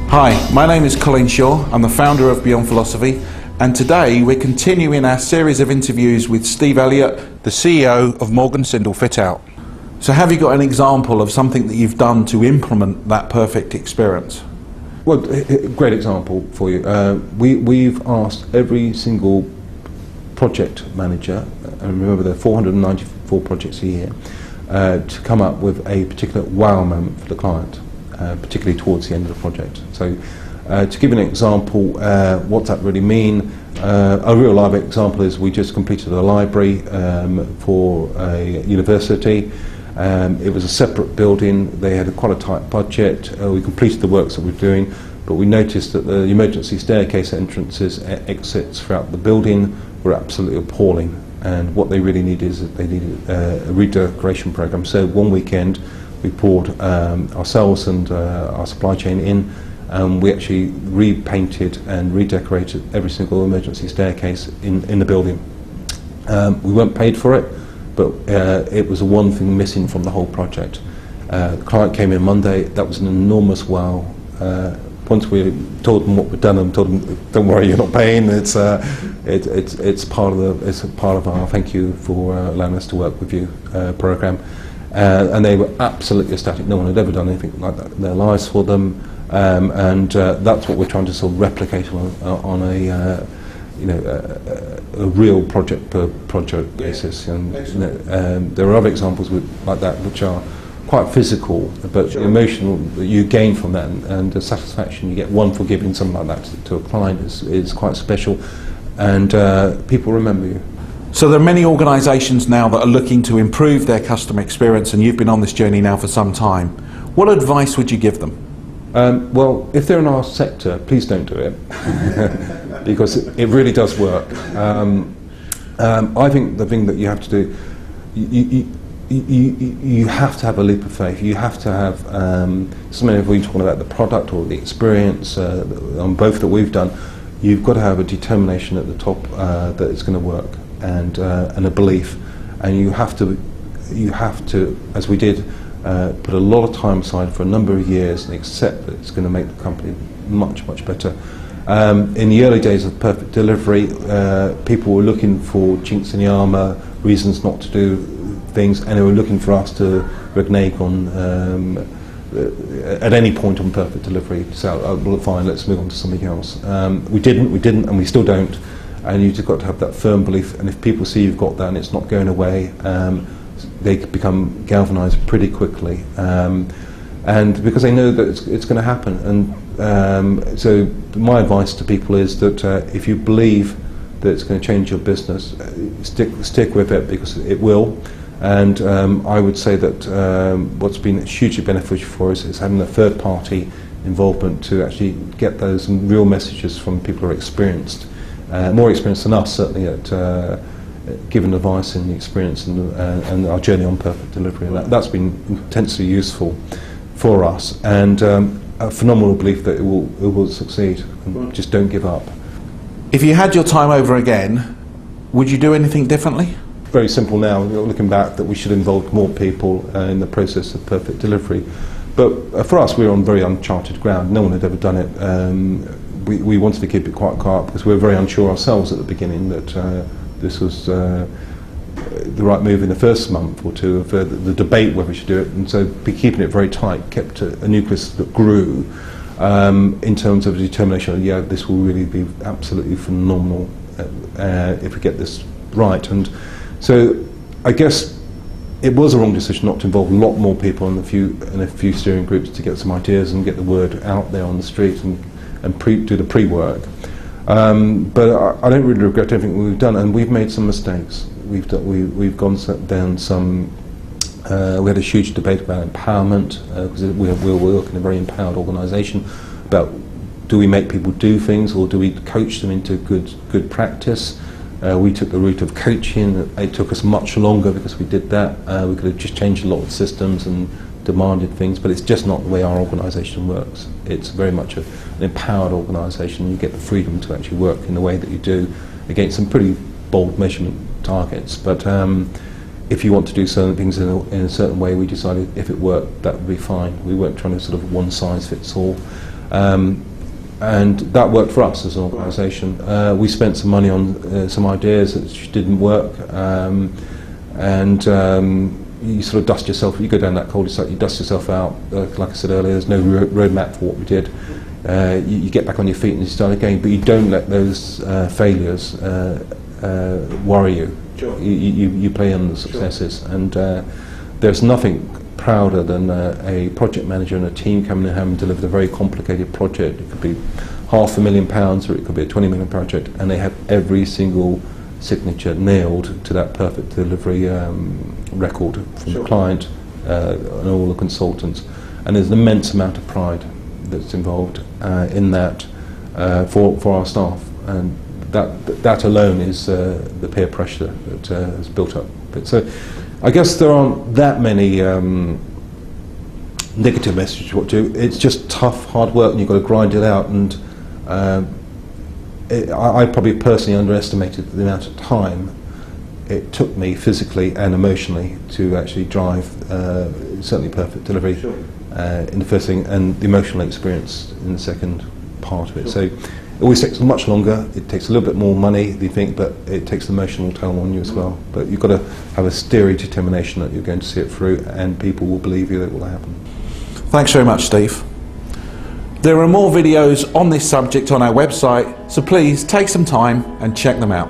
Hi, my name is Colin Shaw. I'm the founder of Beyond Philosophy, and today we're continuing our series of interviews with Steve Elliott, the CEO of Morgan Sindall Fit Out. So have you got an example of something that you've done to implement that perfect experience? Well, great example for you. We've asked every single project manager, and remember there are 494 projects a year, to come up with a particular wow moment for the client, particularly towards the end of the project. So to give you an example, what that really mean, a real live example is we just completed a library for a university. It was a separate building. They had quite a tight budget. We completed the works that we're doing, but we noticed that the emergency staircase entrances, exits throughout the building were absolutely appalling. And what they really needed is they needed a redecoration program. So one weekend we poured ourselves and our supply chain in, and we actually repainted and redecorated every single emergency staircase in the building. We weren't paid for it, but it was the one thing missing from the whole project. The client came in Monday. That was an enormous wow. Once we told them what we'd done, and told them, "Don't worry, you're not paying. It's part of our thank you for allowing us to work with you program." And they were absolutely ecstatic. No one had ever done anything like that in their lives for them, and that's what we're trying to sort of replicate on a a real project per project basis. And there are other examples like that which are quite physical, but the emotional that you gain from that and the satisfaction you get, one, for giving something like that to a client is quite special, and people remember you. So there are many organisations now that are looking to improve their customer experience, and you've been on this journey now for some time. What advice would you give them? Well, if they're in our sector, please don't do it, because it really does work. I think the thing that you have to do, you have to have a leap of faith. You have to have, so many of you talking about the product or the experience, on both that we've done, you've got to have a determination at the top that it's going to work, and a belief, and you have to, as we did, put a lot of time aside for a number of years and accept that it's going to make the company much, much better. In the early days of Perfect Delivery, people were looking for chinks in the armour, reasons not to do things, and they were looking for us to renege on at any point on Perfect Delivery. So, well, fine, let's move on to something else. We didn't, and we still don't. And you've just got to have that firm belief. And if people see you've got that and it's not going away, they become galvanised pretty quickly. And because they know that it's going to happen. And so my advice to people is that if you believe that it's going to change your business, stick with it, because it will. And I would say that what's been hugely beneficial for us is having a third-party involvement to actually get those real messages from people who are experienced, more experienced than us, certainly, at giving advice and experience and our journey on Perfect Delivery. And that's been intensely useful for us, and a phenomenal belief that it will succeed. And just don't give up. If you had your time over again, would you do anything differently? Very simple now, looking back, that we should involve more people in the process of Perfect Delivery. But for us, we were on very uncharted ground. No one had ever done it. We wanted to keep it quite quiet because we were very unsure ourselves at the beginning that this was the right move in the first month or two of the debate whether we should do it. And so keeping it very tight kept a nucleus that grew in terms of determination. Yeah, this will really be absolutely phenomenal if we get this right. And so I guess it was a wrong decision not to involve a lot more people in a few steering groups to get some ideas and get the word out there on the street and do the pre-work. But I don't really regret everything we've done, and we've made some mistakes. We've gone down some. We had a huge debate about empowerment, because we work in a very empowered organisation. About, do we make people do things, or do we coach them into good practice? We took the route of coaching. It took us much longer because we did that. We could have just changed a lot of systems and demanded things, but it's just not the way our organisation works. It's very much an empowered organisation. You get the freedom to actually work in the way that you do against some pretty bold measurement targets. But if you want to do certain things in a certain way, we decided if it worked, that would be fine. We weren't trying to sort of one size fits all. And that worked for us as an organisation. We spent some money on some ideas that didn't work, and you sort of dust yourself. You go down that cul-de-sac, you dust yourself out. Like I said earlier, there's no roadmap for what we did. You get back on your feet and you start again, but you don't let those failures worry you. Sure. You play on the successes, and there's nothing prouder than a project manager and a team coming in and having delivered a very complicated project. It could be £500,000 or it could be a 20 million project, and they have every single signature nailed to that perfect delivery record from the client and all the consultants. And there's an immense amount of pride that's involved in that for our staff, and that alone is the peer pressure that has built up. So I guess there aren't that many negative messages what to do. It's just tough, hard work, and you've got to grind it out. And I probably personally underestimated the amount of time it took me physically and emotionally to actually drive certainly perfect delivery in the first thing, and the emotional experience in the second part of it. So it always takes much longer, it takes a little bit more money, do you think, but it takes the emotional toll on you as well. But you've got to have a steely determination that you're going to see it through, and people will believe you that it will happen. Thanks very much, Steve. There are more videos on this subject on our website, so please take some time and check them out.